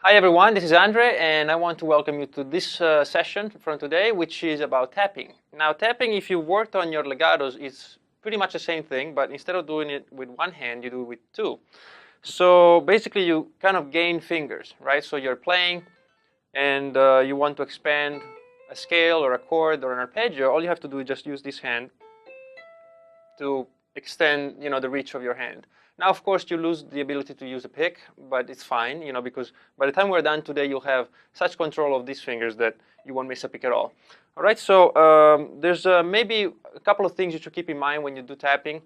Hi everyone, this is Andre, and I want to welcome you to this session from today, which is about tapping. Now, tapping, if you worked on your legatos, is pretty much the same thing, but instead of doing it with one hand, you do it with two. So basically, you kind of gain fingers, right? So you're playing, and you want to expand a scale or a chord or an arpeggio. All you have to do is just use this hand to extend, the reach of your hand. Now, of course, you lose the ability to use a pick, but it's fine, because by the time we're done today, you'll have such control of these fingers that you won't miss a pick at all. All right, so there's maybe a couple of things you should keep in mind when you do tapping.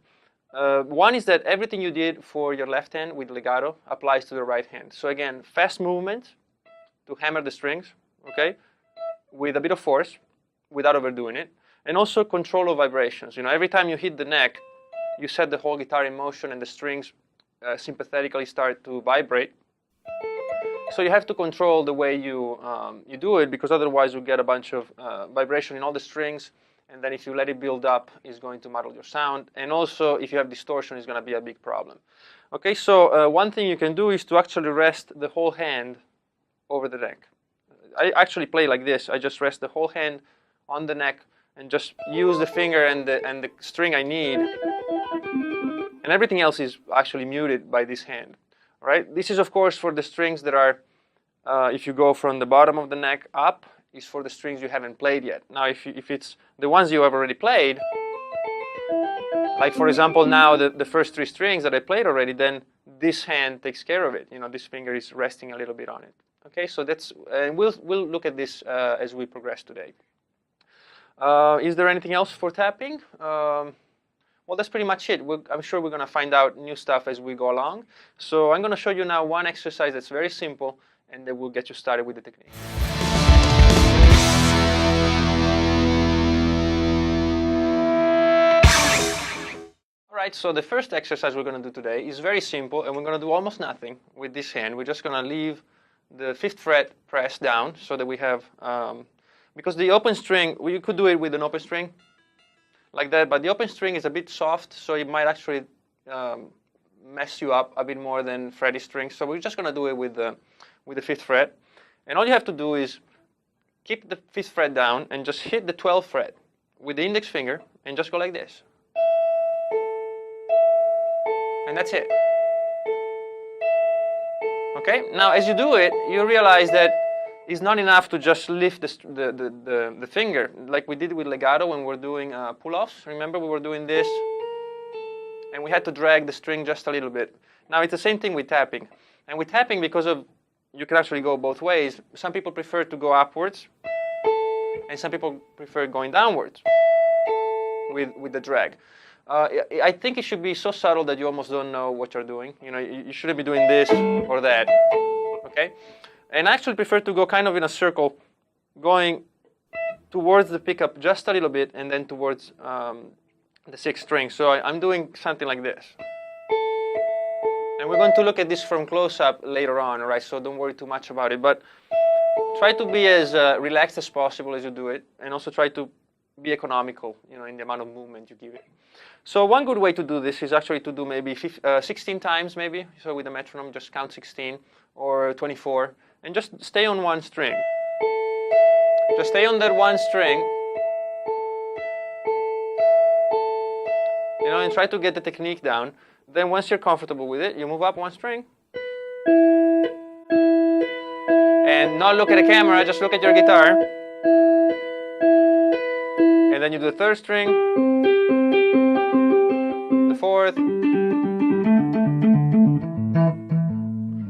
One is that everything you did for your left hand with legato applies to the right hand. So again, fast movement to hammer the strings, okay, with a bit of force, without overdoing it, and also control of vibrations. Every time you hit the neck, you set the whole guitar in motion and the strings sympathetically start to vibrate. So you have to control the way you do it, because otherwise you get a bunch of vibration in all the strings, and then if you let it build up, it's going to muddle your sound. And also, if you have distortion, it's going to be a big problem. Okay, so one thing you can do is to actually rest the whole hand over the neck. I actually play like this. I just rest the whole hand on the neck and just use the finger and the string I need. And everything else is actually muted by this hand, right? This is, of course, for the strings that are, if you go from the bottom of the neck up, is for the strings you haven't played yet. Now, if it's the ones you have already played, like, for example, now the first three strings that I played already, then this hand takes care of it. This finger is resting a little bit on it. Okay, so that's, and we'll look at this as we progress today. Is there anything else for tapping? Well, that's pretty much it. I'm sure we're going to find out new stuff as we go along. So I'm going to show you now one exercise that's very simple, and then we'll get you started with the technique. All right, so the first exercise we're going to do today is very simple, and we're going to do almost nothing with this hand. We're just going to leave the 5th fret pressed down so that we have, because the open string, you could do it with an open string, like that, but the open string is a bit soft, so it might actually mess you up a bit more than fretty strings. So we're just going to do it with the 5th fret. And all you have to do is keep the 5th fret down and just hit the 12th fret with the index finger and just go like this. And that's it. Okay, now as you do it, you realize that it's not enough to just lift the finger, like we did with legato when we were doing pull-offs. Remember, we were doing this, and we had to drag the string just a little bit. Now, it's the same thing with tapping. And with tapping, because of, you can actually go both ways. Some people prefer to go upwards, and some people prefer going downwards with the drag. I think it should be so subtle that you almost don't know what you're doing. You shouldn't be doing this or that, okay? And I actually prefer to go kind of in a circle, going towards the pickup just a little bit, and then towards the 6th string. So I'm doing something like this. And we're going to look at this from close-up later on, all right? So don't worry too much about it. But try to be as relaxed as possible as you do it, and also try to be economical, in the amount of movement you give it. So one good way to do this is actually to do maybe 16 times, maybe. So with the metronome, just count 16 or 24. And just stay on one string. Just stay on that one string. And try to get the technique down. Then once you're comfortable with it, you move up one string. And not look at the camera, just look at your guitar. And then you do the 3rd string, the 4th.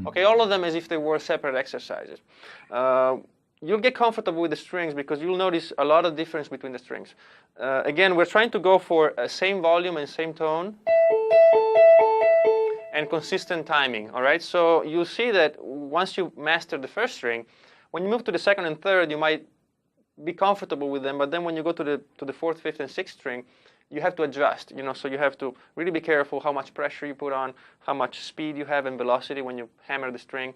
Okay, all of them as if they were separate exercises. You'll get comfortable with the strings because you'll notice a lot of difference between the strings. Again, we're trying to go for a same volume and same tone and consistent timing, all right? So you'll see that once you master the 1st string, when you move to the 2nd and 3rd, you might be comfortable with them, but then when you go to the 4th, 5th, and 6th string, you have to adjust, so you have to really be careful how much pressure you put on, how much speed you have and velocity when you hammer the string,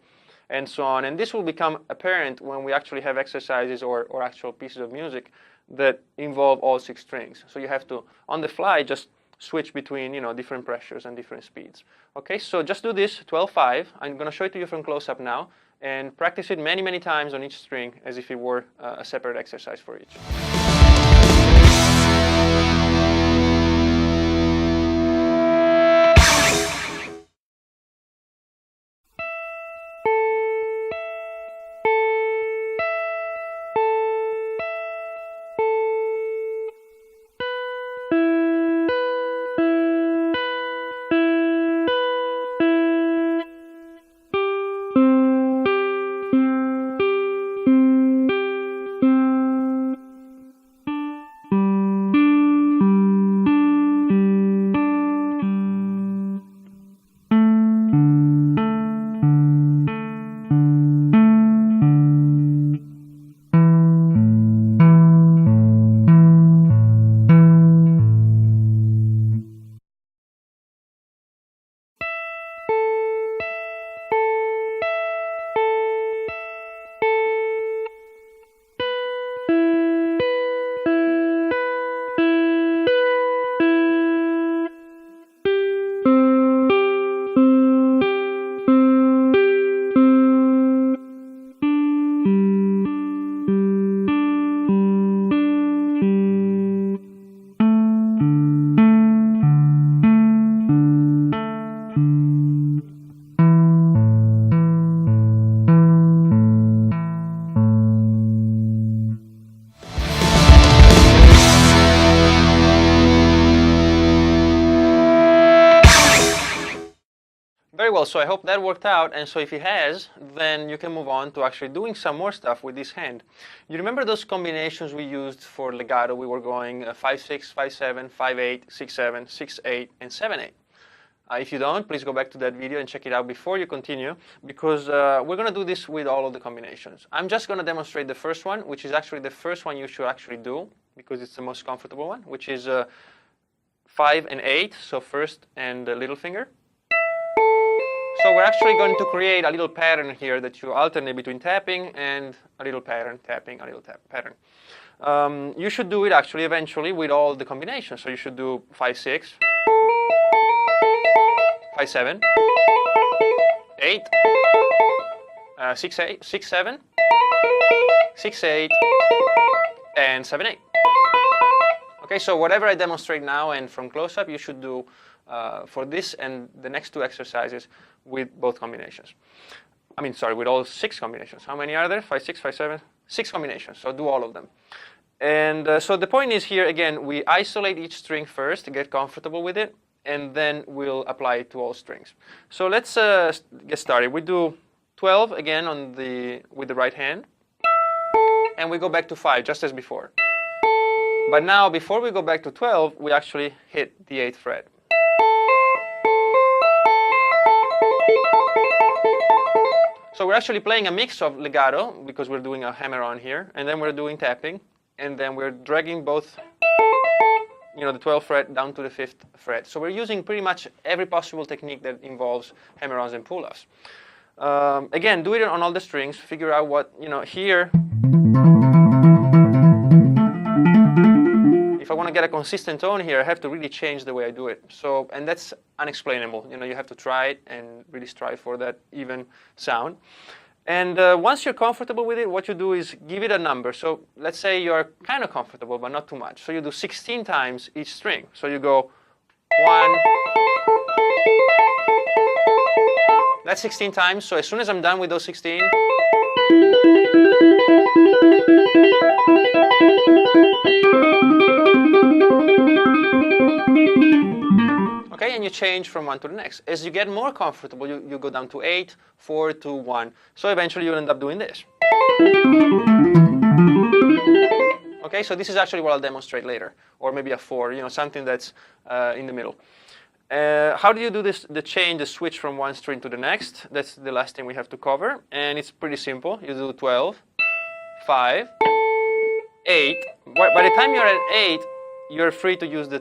and so on. And this will become apparent when we actually have exercises or actual pieces of music that involve all 6 strings. So you have to, on the fly, just switch between different pressures and different speeds. Okay, so just do this 12/5. I'm going to show it to you from close up now. and practice it many, many times on each string as if it were a separate exercise for each. Very well, so I hope that worked out, and so if it has, then you can move on to actually doing some more stuff with this hand. You remember those combinations we used for legato? We were going 5-6, 5-7, 5-8, 6-7, 6-8, and 7-8. If you don't, please go back to that video and check it out before you continue, because we're going to do this with all of the combinations. I'm just going to demonstrate the first one, which is actually the first one you should actually do, because it's the most comfortable one, which is 5 and 8, so first and the little finger. So we're actually going to create a little pattern here that you alternate between tapping and a little pattern, tapping, a little pattern. You should do it actually eventually with all the combinations. So you should do 5-6, 5-7, 8, 6-8, 6-7, 6-8, and 7-8. Okay, so whatever I demonstrate now and from close-up, you should do for this and the next two exercises with both combinations. I mean, sorry, with all 6 combinations. How many are there? 5-6, 5-7, 6 combinations. So do all of them. And so the point is here, again, we isolate each string first to get comfortable with it, and then we'll apply it to all strings. So let's get started. We do 12 again with the right hand, and we go back to 5 just as before. But now, before we go back to 12, we actually hit the 8th fret. So we're actually playing a mix of legato, because we're doing a hammer-on here, and then we're doing tapping, and then we're dragging both, the 12th fret down to the 5th fret. So we're using pretty much every possible technique that involves hammer-ons and pull-offs. Again, do it on all the strings. Figure out what, here. If I want to get a consistent tone here, I have to really change the way I do it. So, and that's unexplainable. You have to try it and really strive for that even sound. And once you're comfortable with it, what you do is give it a number. So let's say you're kind of comfortable, but not too much. So you do 16 times each string. So you go 1. That's 16 times. So as soon as I'm done with those 16, okay, and you change from one to the next. As you get more comfortable, you go down to 8, 4, 2, 1. So eventually you'll end up doing this. Okay, so this is actually what I'll demonstrate later, or maybe a 4, something that's in the middle. How do you do this, the switch from one string to the next? That's the last thing we have to cover, and it's pretty simple. You do 12, 5, 8. By the time you're at 8, you're free to use the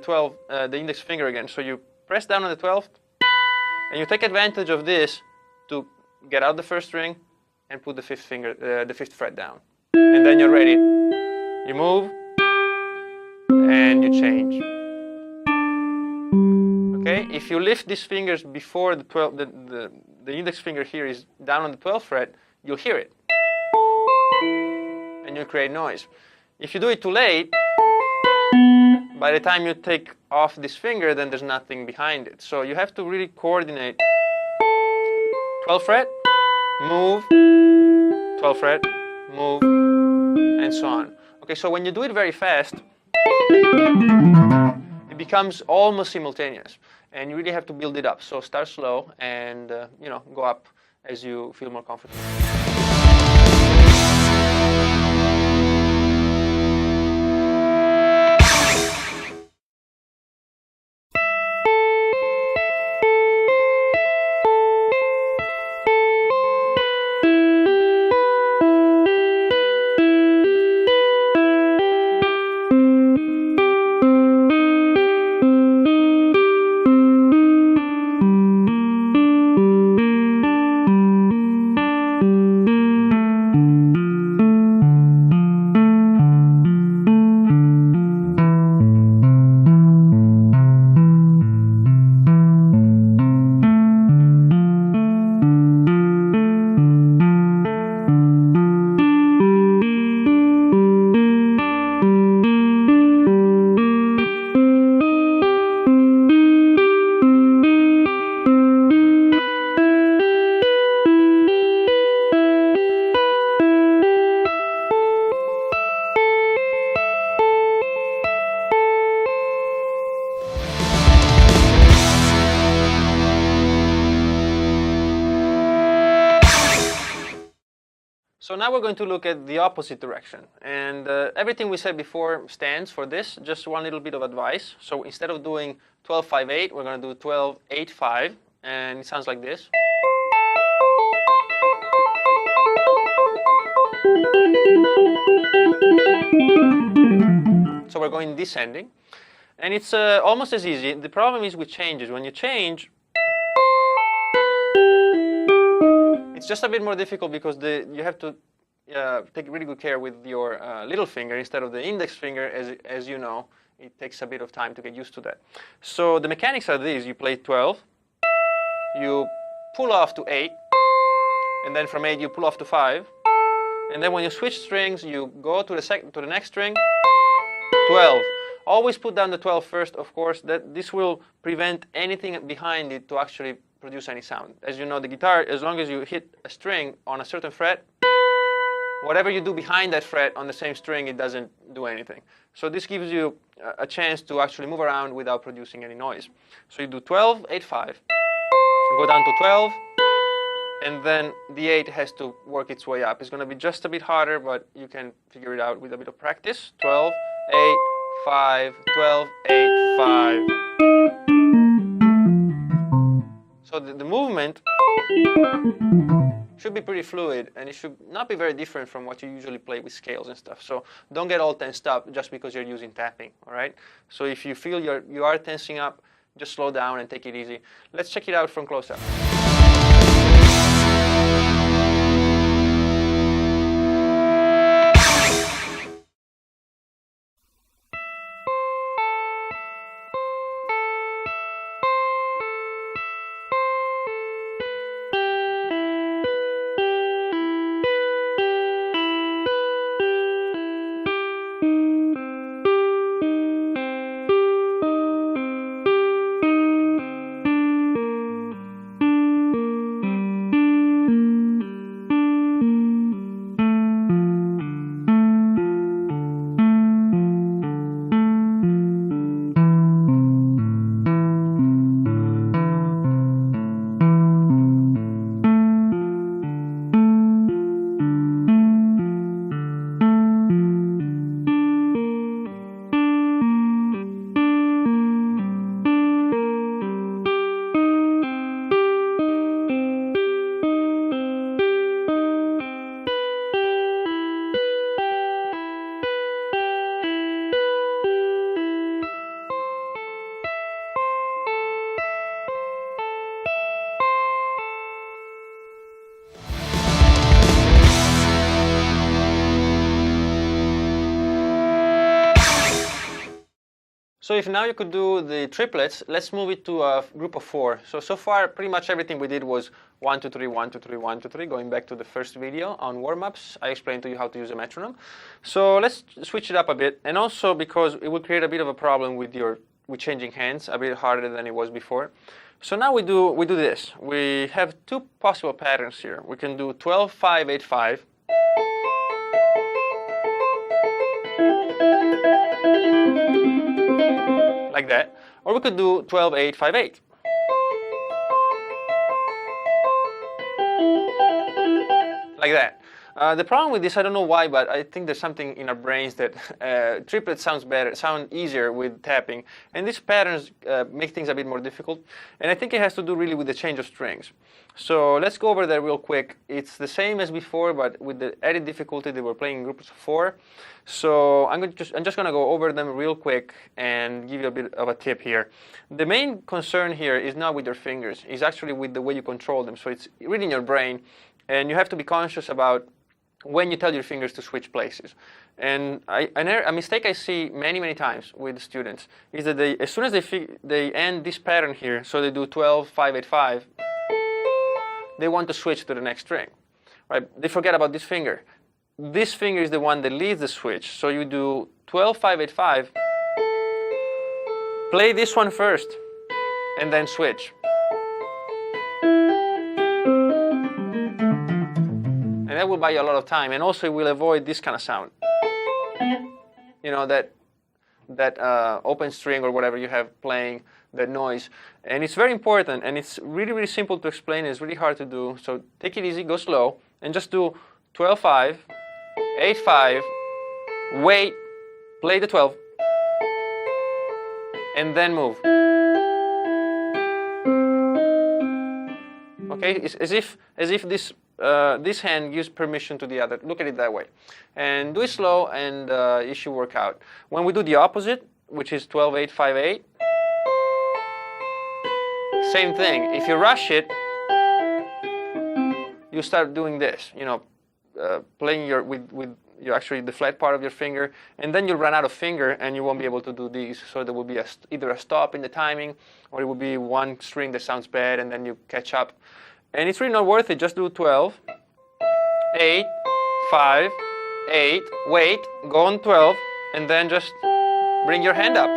index finger again. So you press down on the 12th, and you take advantage of this to get out the first string and put the 5th fret down. And then you're ready. You move, and you change. Okay, if you lift these fingers before the index finger here is down on the 12th fret, you'll hear it. And you'll create noise. If you do it too late, by the time you take off this finger, then there's nothing behind it. So you have to really coordinate 12th fret, move, 12th fret, move, and so on. Okay, so when you do it very fast, it becomes almost simultaneous, and you really have to build it up. So start slow and go up as you feel more comfortable. So now we're going to look at the opposite direction. And everything we said before stands for this. Just one little bit of advice. So instead of doing 12-5-8, we're going to do 12-8-5. And it sounds like this. So we're going descending. And it's almost as easy. The problem is with changes. When you change, it's just a bit more difficult because you have to take really good care with your little finger instead of the index finger. As you know, it takes a bit of time to get used to that. So the mechanics are these. You play 12, you pull off to 8, and then from 8 you pull off to 5. And then when you switch strings, you go to the next string, 12. Always put down the 12 first, of course. This will prevent anything behind it to actually produce any sound. As you know, the guitar, as long as you hit a string on a certain fret, whatever you do behind that fret on the same string, it doesn't do anything. So this gives you a chance to actually move around without producing any noise. So you do 12, 8, 5, go down to 12, and then the 8 has to work its way up. It's going to be just a bit harder, but you can figure it out with a bit of practice. 12, 8, 5, 12, 8, 5. So the movement should be pretty fluid, and it should not be very different from what you usually play with scales and stuff. So don't get all tensed up just because you're using tapping, all right? So if you feel you are tensing up, just slow down and take it easy. Let's check it out from close up. So if now you could do the triplets, let's move it to a group of 4. So far, pretty much everything we did was 1, 2, 3, 1, 2, 3, 1, 2, 3. Going back to the first video on warm-ups, I explained to you how to use a metronome. So let's switch it up a bit, and also because it will create a bit of a problem with changing hands, a bit harder than it was before. So now we do this. We have 2 possible patterns here. We can do 12, 5, 8, 5. Like that. Or we could do 12, 8, 5, 8. Like that. The problem with this, I don't know why, but I think there's something in our brains that triplets sound easier with tapping, and these patterns make things a bit more difficult. And I think it has to do really with the change of strings. So let's go over that real quick. It's the same as before, but with the added difficulty that we're playing in groups of 4. So I'm just going to go over them real quick and give you a bit of a tip here. The main concern here is not with your fingers; it's actually with the way you control them. So it's really in your brain, and you have to be conscious about when you tell your fingers to switch places. And a mistake I see many times with students is that as soon as they end this pattern here, so they do 12, 5, 8, 5, they want to switch to the next string. Right? They forget about this finger. This finger is the one that leads the switch. So you do 12, 5, 8, 5, play this one first, and then switch. And that will buy you a lot of time, and also it will avoid this kind of sound. You know, that open string or whatever you have playing, that noise. And it's very important, and it's really simple to explain. It's really hard to do. So take it easy, go slow, and just do 12, 5, 8, 5, wait, play the 12, and then move. Okay, it's as if this hand gives permission to the other. Look at it that way. And do it slow, and it should work out. When we do the opposite, which is 12, 8, 5, 8, same thing. If you rush it, you start doing this, you know, playing with actually the flat part of your finger, and then you'll run out of finger and you won't be able to do these. So there will be either a stop in the timing, or it will be one string that sounds bad and then you catch up. And it's really not worth it. Just do 12, 8, 5, 8, wait, go on 12, and then just bring your hand up.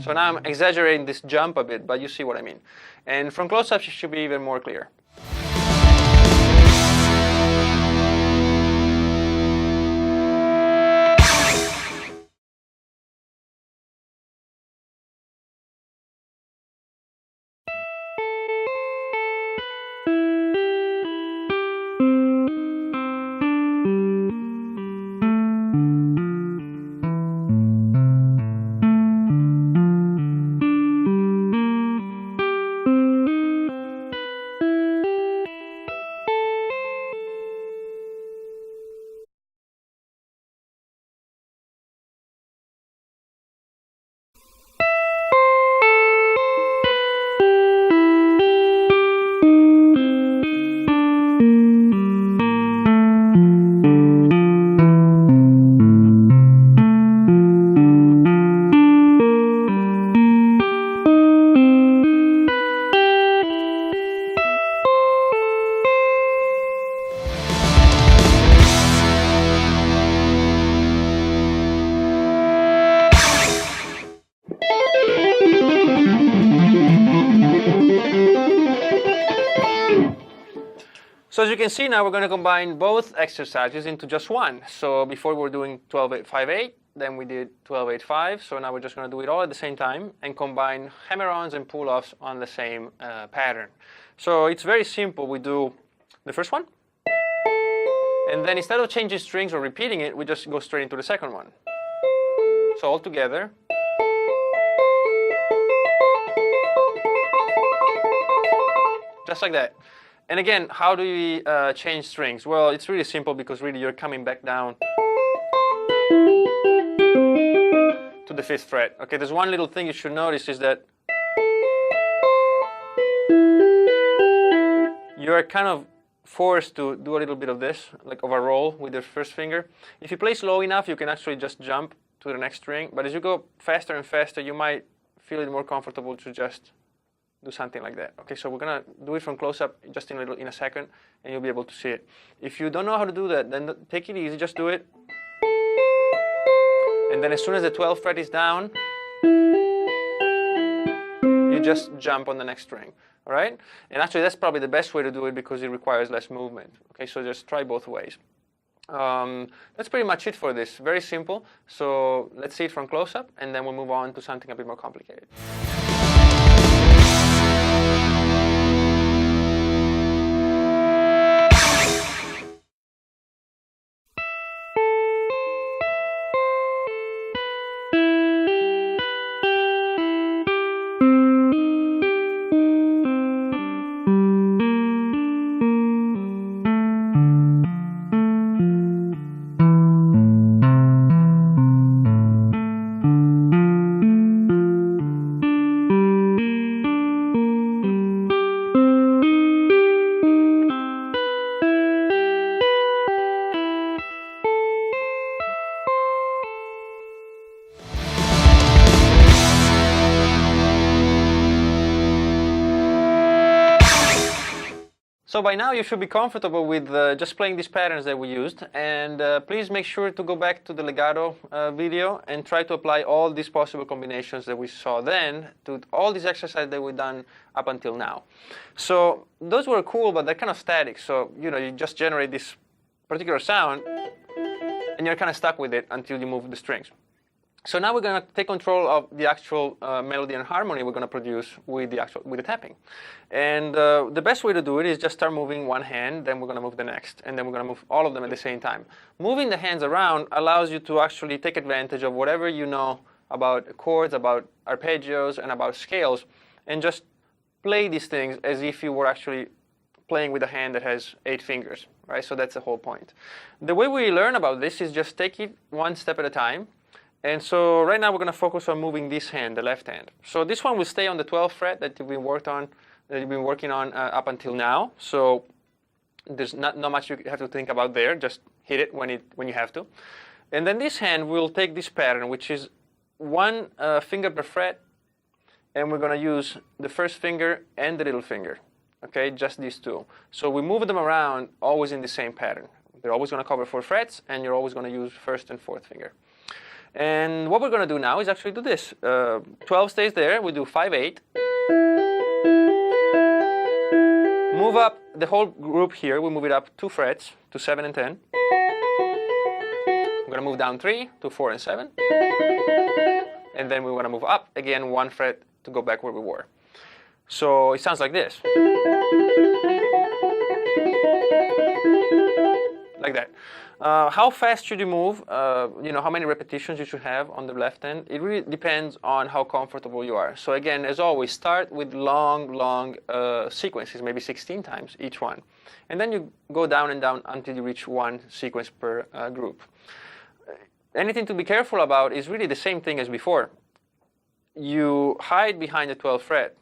So now I'm exaggerating this jump a bit, but you see what I mean. And from close-up, it should be even more clear. So as you can see, now we're going to combine both exercises into just one. So before we were doing 12, 8, 5, 8, then we did 12, 8, 5. So now we're just going to do it all at the same time and combine hammer-ons and pull-offs on the same pattern. So it's very simple. We do the first one, and then instead of changing strings or repeating it, we just go straight into the second one. So all together. Just like that. And again, how do we change strings? Well, it's really simple, because really you're coming back down to the 5th fret. Okay, there's one little thing you should notice, is that you're kind of forced to do a little bit of this, like of a roll with your first finger. If you play slow enough, you can actually just jump to the next string. But as you go faster and faster, you might feel it more comfortable to just do something like that. Okay, so we're gonna do it from close up just in a second, and you'll be able to see it. If you don't know how to do that, then take it easy, just do it. And then as soon as the 12th fret is down, you just jump on the next string. All right? And actually that's probably the best way to do it because it requires less movement. Okay, so just try both ways. That's pretty much it for this. Very simple. So let's see it from close up, and then we'll move on to something a bit more complicated. So by now you should be comfortable with just playing these patterns that we used, and please make sure to go back to the legato video and try to apply all these possible combinations that we saw then to all these exercises that we've done up until now. So those were cool, but they're kind of static, so you just generate this particular sound and you're kind of stuck with it until you move the strings. So now we're going to take control of the actual melody and harmony we're going to produce with the tapping. And the best way to do it is just start moving one hand, then we're going to move the next, and then we're going to move all of them at the same time. Moving the hands around allows you to actually take advantage of whatever you know about chords, about arpeggios, and about scales, and just play these things as if you were actually playing with a hand that has 8 fingers, right? So that's the whole point. The way we learn about this is just take it one step at a time. And so right now we're going to focus on moving this hand, the left hand. So this one will stay on the 12th fret that you've been working on up until now. So there's not much you have to think about there. Just hit it when you have to. And then this hand will take this pattern, which is one finger per fret, and we're going to use the first finger and the little finger. Okay, just these two. So we move them around always in the same pattern. They're always going to cover 4 frets, and you're always going to use first and fourth finger. And what we're going to do now is actually do this. 12 stays there. We do 5, 8. Move up the whole group here. We move it up 2 frets to 7 and 10. We're going to move down 3 to 4 and 7. And then we're going to move up again 1 fret to go back where we were. So it sounds like this. Like that. How fast should you move? How many repetitions you should have on the left hand? It really depends on how comfortable you are. So again, as always, start with long sequences, maybe 16 times each one. And then you go down and down until you reach 1 sequence per group. Anything to be careful about is really the same thing as before. You hide behind the 12th fret.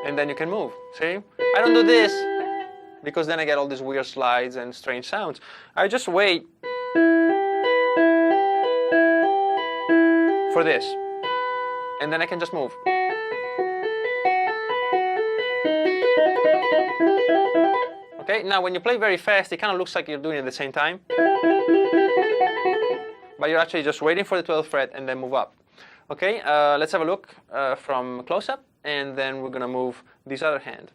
And then you can move. See? I don't do this, because then I get all these weird slides and strange sounds. I just wait for this, and then I can just move. Okay, now when you play very fast, it kind of looks like you're doing it at the same time. But you're actually just waiting for the 12th fret and then move up. Okay, let's have a look from close-up, and then we're going to move this other hand.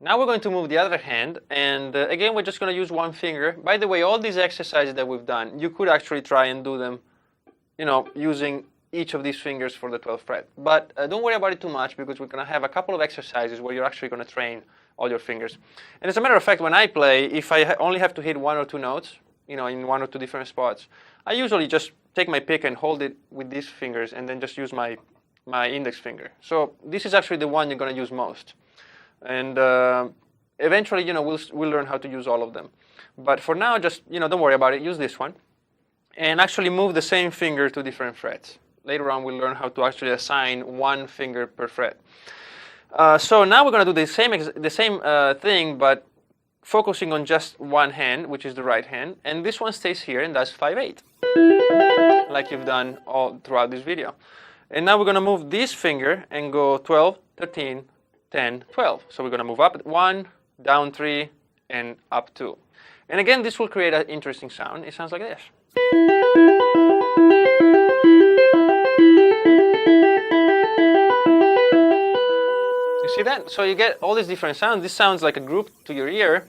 Now we're going to move the other hand, and again we're just going to use 1 finger. By the way, all these exercises that we've done, you could actually try and do them using each of these fingers for the 12th fret. But don't worry about it too much, because we're going to have a couple of exercises where you're actually going to train all your fingers. And as a matter of fact, when I play, if I only have to hit 1 or 2 notes, in 1 or 2 different spots, I usually just take my pick and hold it with these fingers and then just use my index finger. So this is actually the one you're going to use most. And eventually, we'll learn how to use all of them. But for now, just, don't worry about it. Use this one. And actually move the same finger to different frets. Later on, we'll learn how to actually assign 1 finger per fret. So now we're going to do the same thing, but focusing on just one hand, which is the right hand. And this one stays here and does 5/8, like you've done all throughout this video. And now we're going to move this finger and go 12, 13, 10, 12. So we're going to move up 1, down 3, and up 2. And again, this will create an interesting sound. It sounds like this. You see that? So you get all these different sounds. This sounds like a group to your ear.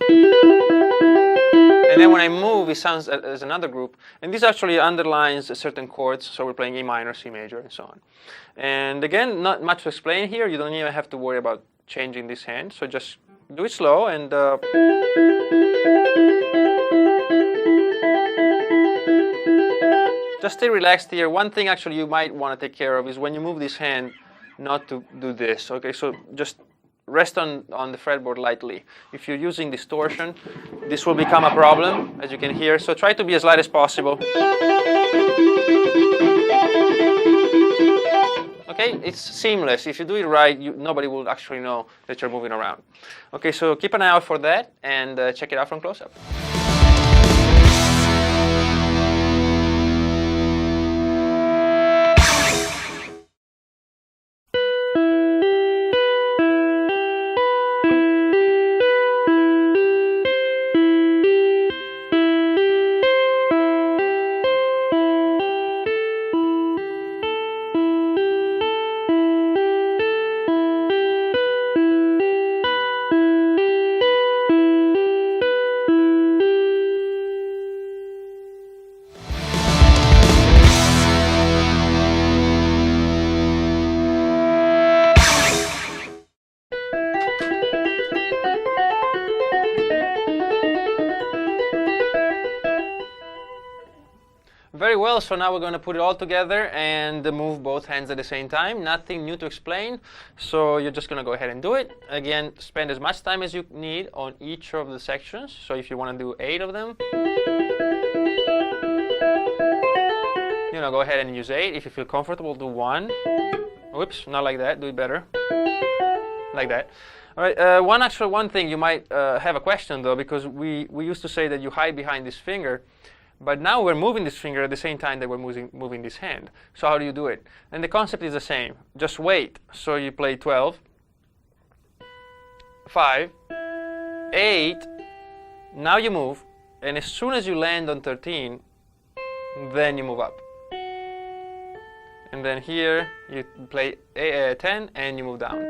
And then when I move, it sounds as another group. And this actually underlines certain chords. So we're playing E minor, C major, and so on. And again, not much to explain here. You don't even have to worry about changing this hand. So just do it slow and... just stay relaxed here. One thing actually you might want to take care of is when you move this hand, not to do this. Okay, so just rest on the fretboard lightly. If you're using distortion, this will become a problem, as you can hear. So try to be as light as possible. Okay, it's seamless. If you do it right, nobody will actually know that you're moving around. Okay, so keep an eye out for that and check it out from close up. Very well, so now we're going to put it all together and move both hands at the same time. Nothing new to explain, so you're just going to go ahead and do it. Again, spend as much time as you need on each of the sections. So if you want to do 8 of them, go ahead and use 8. If you feel comfortable, do 1. Whoops, not like that. Do it better. Like that. All right. One thing you might have a question though, because we used to say that you hide behind this finger, but now we're moving this finger at the same time that we're moving this hand. So how do you do it? And the concept is the same. Just wait. So you play 12, 5, 8. Now you move, and as soon as you land on 13, then you move up. And then here you play 10 and you move down.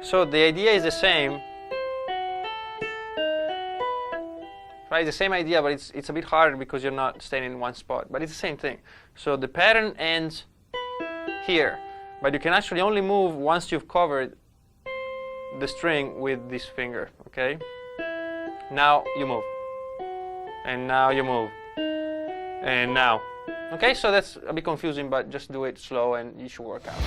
So the idea is the same. Right, the same idea, but it's a bit harder because you're not staying in one spot. But it's the same thing. So the pattern ends here, but you can actually only move once you've covered the string with this finger. Okay. Now you move, and now you move, and now. Okay, so that's a bit confusing, but just do it slow, and you should work out.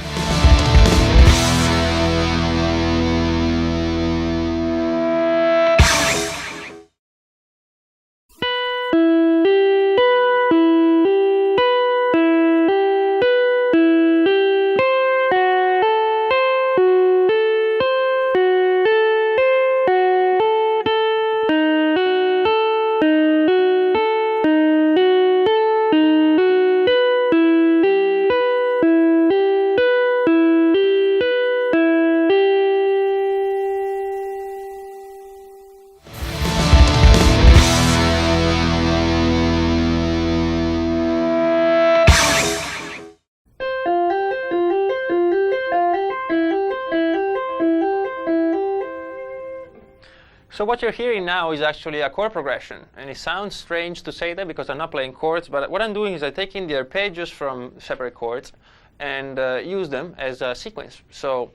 So what you're hearing now is actually a chord progression. And it sounds strange to say that because I'm not playing chords, but what I'm doing is I'm taking the arpeggios from separate chords and use them as a sequence. So,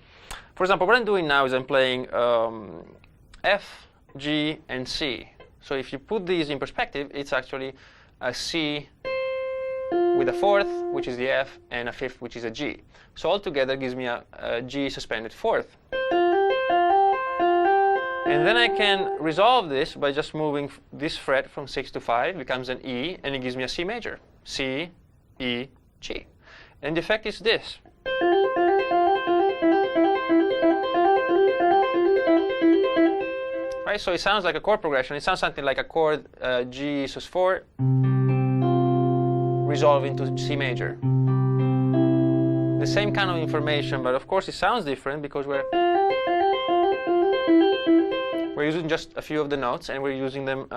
for example, what I'm doing now is I'm playing F, G, and C. So if you put these in perspective, it's actually a C with a fourth, which is the F, and a fifth, which is a G. So altogether gives me a G suspended fourth. And then I can resolve this by just moving this fret from 6 to 5, becomes an E, and it gives me a C major. C, E, G. And the effect is this. Right, so it sounds like a chord progression. It sounds something like a chord G sus4 resolve into C major. The same kind of information, but of course it sounds different because we're using just a few of the notes and we're using them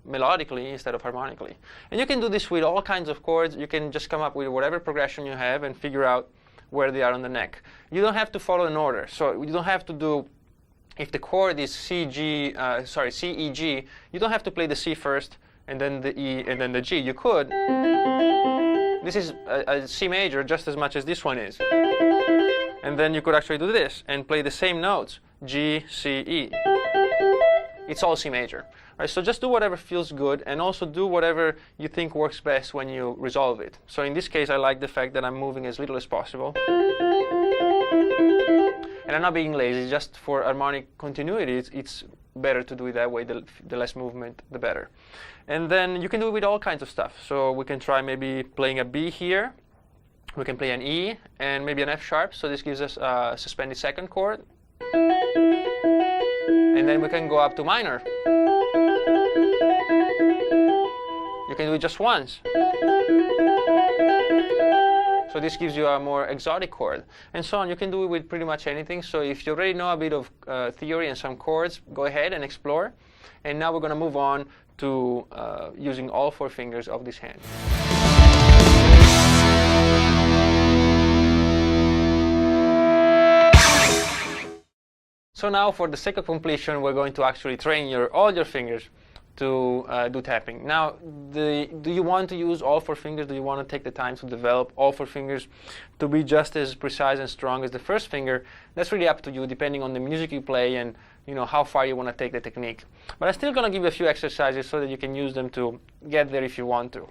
melodically instead of harmonically. And you can do this with all kinds of chords. You can just come up with whatever progression you have and figure out where they are on the neck. You don't have to follow an order. So you don't have to do, if the chord is C, E, G, you don't have to play the C first and then the E and then the G. You could. This is a C major just as much as this one is. And then you could actually do this and play the same notes, G, C, E. It's all C major. Right? So just do whatever feels good and also do whatever you think works best when you resolve it. So in this case, I like the fact that I'm moving as little as possible. And I'm not being lazy, just for harmonic continuity, it's better to do it that way. The less movement, the better. And then you can do it with all kinds of stuff. So we can try maybe playing a B here. We can play an E and maybe an F sharp. So this gives us a suspended second chord. And then we can go up to minor. You can do it just once. So this gives you a more exotic chord. And so on. You can do it with pretty much anything. So if you already know a bit of theory and some chords, go ahead and explore. And now we're going to move on to using all 4 fingers of this hand. So now, for the sake of completion, we're going to actually train all your fingers to do tapping. Now, do you want to use all 4 fingers? Do you want to take the time to develop all 4 fingers to be just as precise and strong as the first finger? That's really up to you, depending on the music you play and how far you want to take the technique. But I'm still going to give you a few exercises so that you can use them to get there if you want to.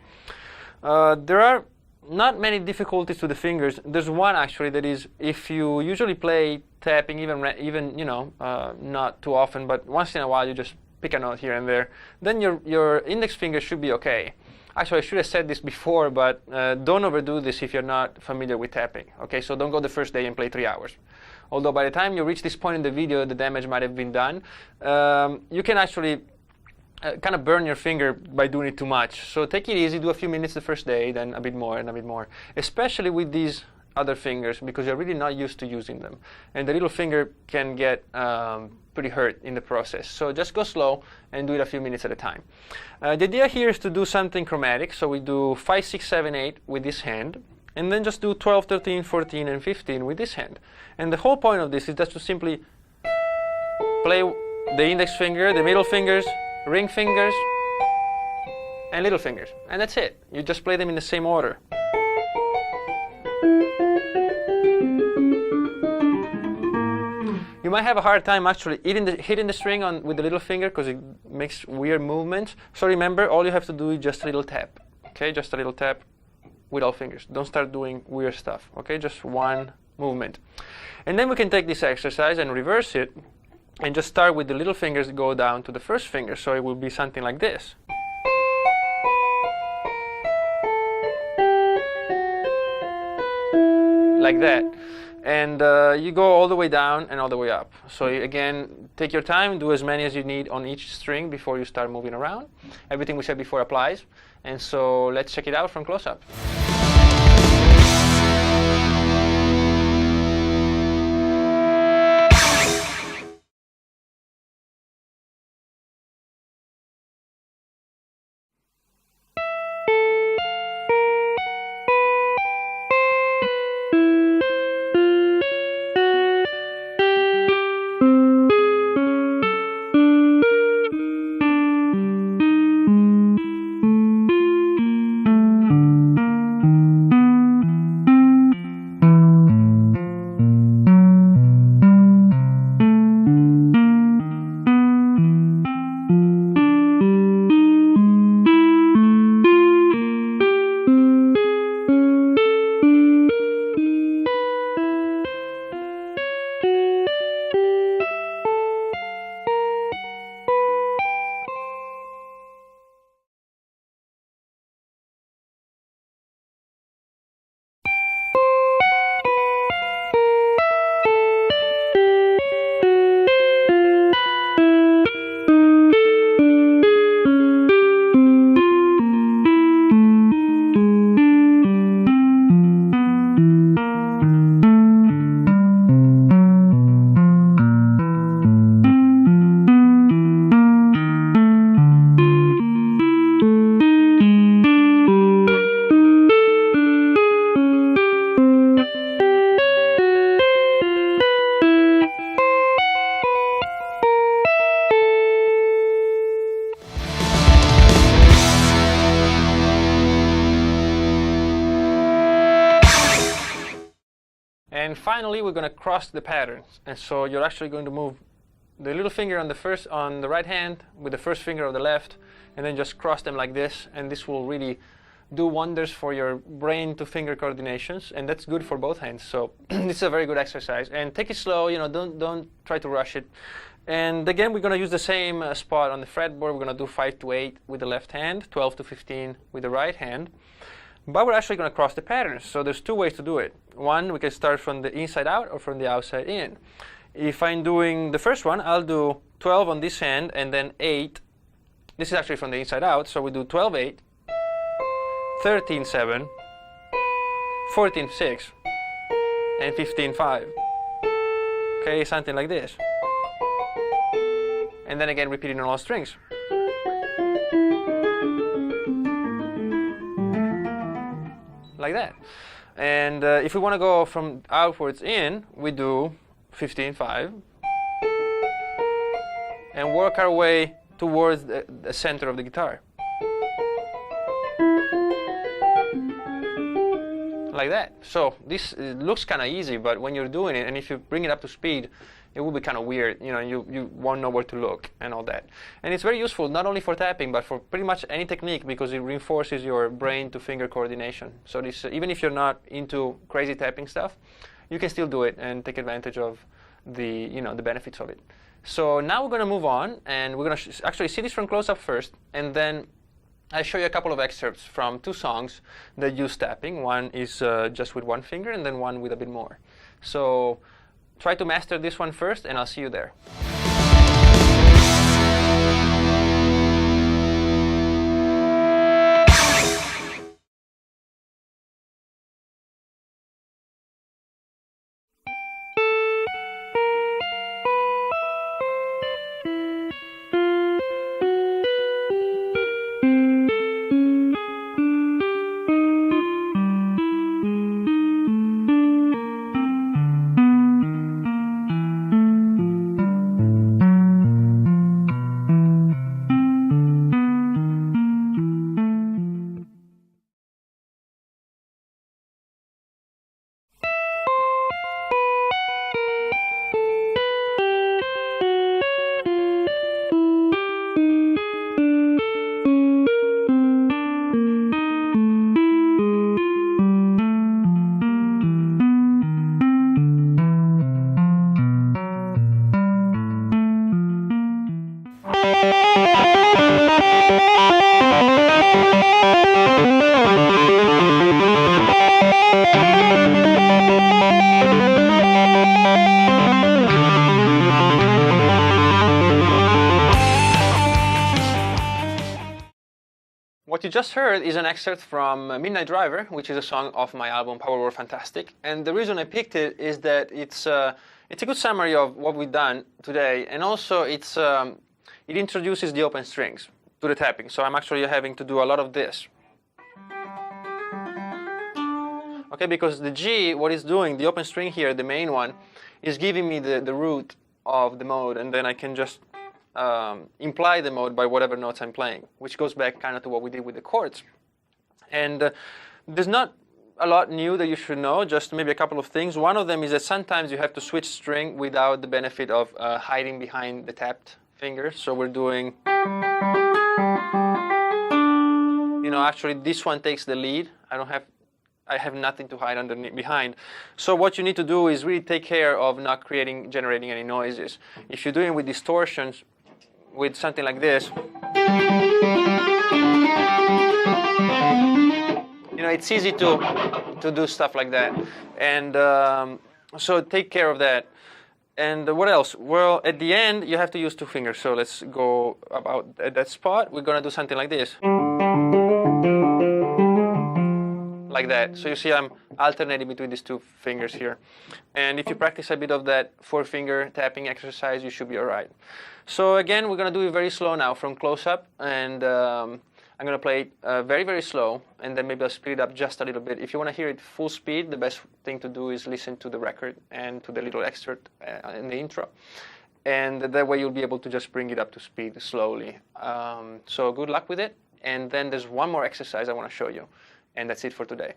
There are not many difficulties to the fingers. There's one actually that is, if you usually play tapping, even not too often, but once in a while you just pick a note here and there, then your index finger should be okay. Actually, I should have said this before, but don't overdo this if you're not familiar with tapping. Okay, so don't go the first day and play 3 hours. Although by the time you reach this point in the video, the damage might have been done. You can actually kind of burn your finger by doing it too much. So take it easy, do a few minutes the first day, then a bit more and a bit more. Especially with these other fingers, because you're really not used to using them. And the little finger can get pretty hurt in the process. So just go slow and do it a few minutes at a time. The idea here is to do something chromatic. So we do 5, 6, 7, 8 with this hand. And then just do 12, 13, 14, and 15 with this hand. And the whole point of this is just to simply play the index finger, the middle fingers, ring fingers, and little fingers. And that's it. You just play them in the same order. You might have a hard time actually hitting the string with the little finger because it makes weird movements. So remember, all you have to do is just a little tap. Okay, just a little tap with all fingers. Don't start doing weird stuff. Okay, just one movement. And then we can take this exercise and reverse it and just start with the little fingers go down to the first finger. So it will be something like this. Like that. And you go all the way down and all the way up. So again, take your time, do as many as you need on each string before you start moving around. Everything we said before applies. And so let's check it out from close up. And finally, we're going to cross the patterns. And so you're actually going to move the little finger on the right hand with the first finger of the left, and then just cross them like this. And this will really do wonders for your brain to finger coordinations, and that's good for both hands. So this is a very good exercise. And take it slow. Don't try to rush it. And again, we're going to use the same spot on the fretboard. We're going to do 5 to 8 with the left hand, 12 to 15 with the right hand. But we're actually going to cross the patterns. So there's 2 ways to do it. One, we can start from the inside out or from the outside in. If I'm doing the first one, I'll do 12 on this hand and then 8. This is actually from the inside out. So we do 12, 8, 13, 7, 14, 6, and 15, 5. Okay, something like this. And then again, repeating on all strings. Like that. And if we want to go from outwards in, we do 15, 5. And work our way towards the center of the guitar. Like that. So this looks kind of easy, but when you're doing it, and if you bring it up to speed, it will be kind of weird. You won't know where to look and all that. And it's very useful not only for tapping, but for pretty much any technique, because it reinforces your brain to finger coordination. So this, even if you're not into crazy tapping stuff, you can still do it and take advantage of the benefits of it. So now we're going to move on, and we're going to actually see this from close up first, and then I'll show you a couple of excerpts from 2 songs that use tapping. One is just with 1 finger, and then one with a bit more. So try to master this one first, and I'll see you there. What you just heard is an excerpt from Midnight Driver, which is a song off my album Power Word Fantastic. And the reason I picked it is that it's a good summary of what we've done today, and also it introduces the open strings to the tapping. So I'm actually having to do a lot of this. Okay, because the G, what it's doing, the open string here, the main one, is giving me the root of the mode, and then I can just imply the mode by whatever notes I'm playing, which goes back kind of to what we did with the chords. And there's not a lot new that you should know, just maybe a couple of things. One of them is that sometimes you have to switch string without the benefit of hiding behind the tapped finger. So we're doing, actually this one takes the lead. I have nothing to hide behind. So what you need to do is really take care of not generating any noises. If you're doing with distortions, with something like this, it's easy to do stuff like that. And so take care of that. And what else? Well, at the end, you have to use 2 fingers. So let's go about at that spot. We're going to do something like this. Like that. So you see I'm alternating between these 2 fingers here. And if you practice a bit of that 4-finger tapping exercise, you should be all right. So again, we're going to do it very slow now from close-up. And I'm going to play it very, very slow. And then maybe I'll speed it up just a little bit. If you want to hear it full speed, the best thing to do is listen to the record and to the little excerpt in the intro. And that way you'll be able to just bring it up to speed slowly. So good luck with it. And then there's one more exercise I want to show you. And that's it for today.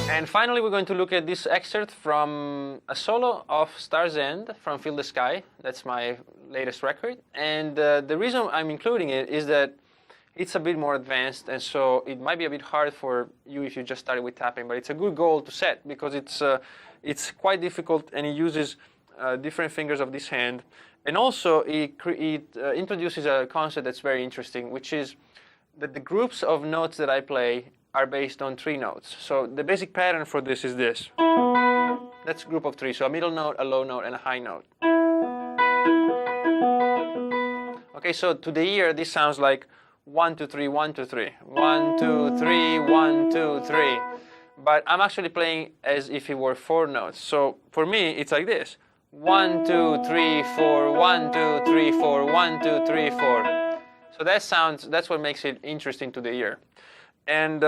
And finally, we're going to look at this excerpt from a solo of Star's End from Fill the Sky. That's my latest record. And the reason I'm including it is that it's a bit more advanced, and so it might be a bit hard for you if you just started with tapping, but it's a good goal to set because it's quite difficult, and it uses different fingers of this hand. And also, it introduces a concept that's very interesting, which is that the groups of notes that I play are based on 3 notes. So the basic pattern for this is this. That's a group of 3. So a middle note, a low note, and a high note. Okay, so to the ear, this sounds like 1, 2, 3, 1, 2, 3. 1, 2, 3, 1, 2, 3. But I'm actually playing as if it were 4 notes. So for me, it's like this. 1, 2, 3, 4, 1, 2, 3, 4, 1, 2, 3, 4. So that's what makes it interesting to the ear. And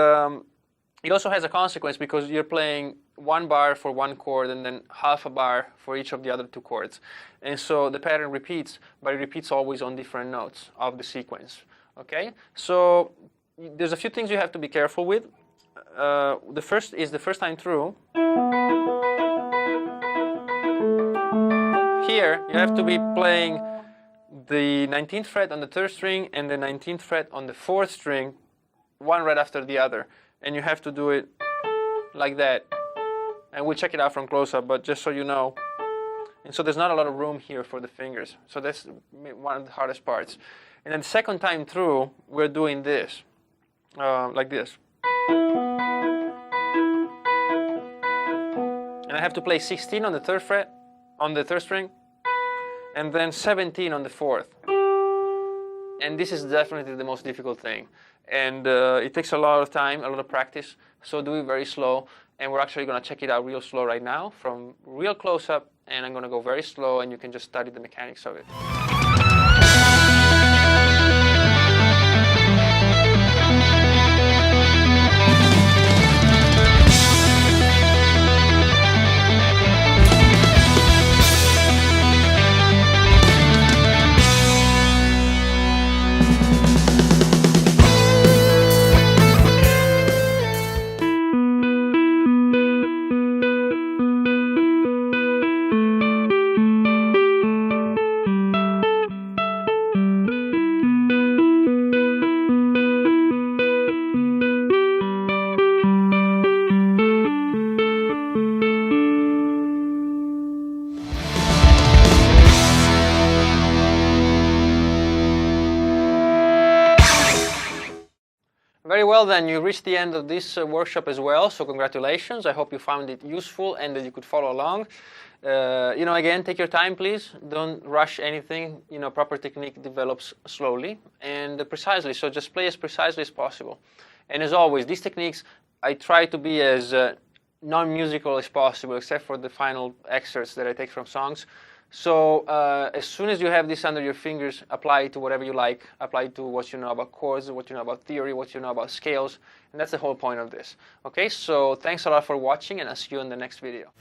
it also has a consequence because you're playing 1 bar for 1 chord and then half a bar for each of the other 2 chords. And so the pattern repeats, but it repeats always on different notes of the sequence. Okay? So there's a few things you have to be careful with. The first is the first time through. Here, you have to be playing the 19th fret on the 3rd string and the 19th fret on the 4th string, one right after the other, and you have to do it like that. And we'll check it out from close-up, but just so you know. And so there's not a lot of room here for the fingers. So that's one of the hardest parts. And then the second time through, we're doing this, like this. And I have to play 16 on the 3rd fret, on the 3rd string, and then 17 on the 4th. And this is definitely the most difficult thing. And it takes a lot of time, a lot of practice, so do it very slow. And we're actually going to check it out real slow right now, from real close-up, and I'm going to go very slow, and you can just study the mechanics of it. Very well then, you reached the end of this workshop as well, so congratulations. I hope you found it useful and that you could follow along. Again, take your time please, don't rush anything. Proper technique develops slowly and precisely, so just play as precisely as possible. And as always, these techniques, I try to be as non-musical as possible, except for the final excerpts that I take from songs. So as soon as you have this under your fingers, apply it to whatever you like. Apply it to what you know about chords, what you know about theory, what you know about scales. And that's the whole point of this. Okay, so thanks a lot for watching, and I'll see you in the next video.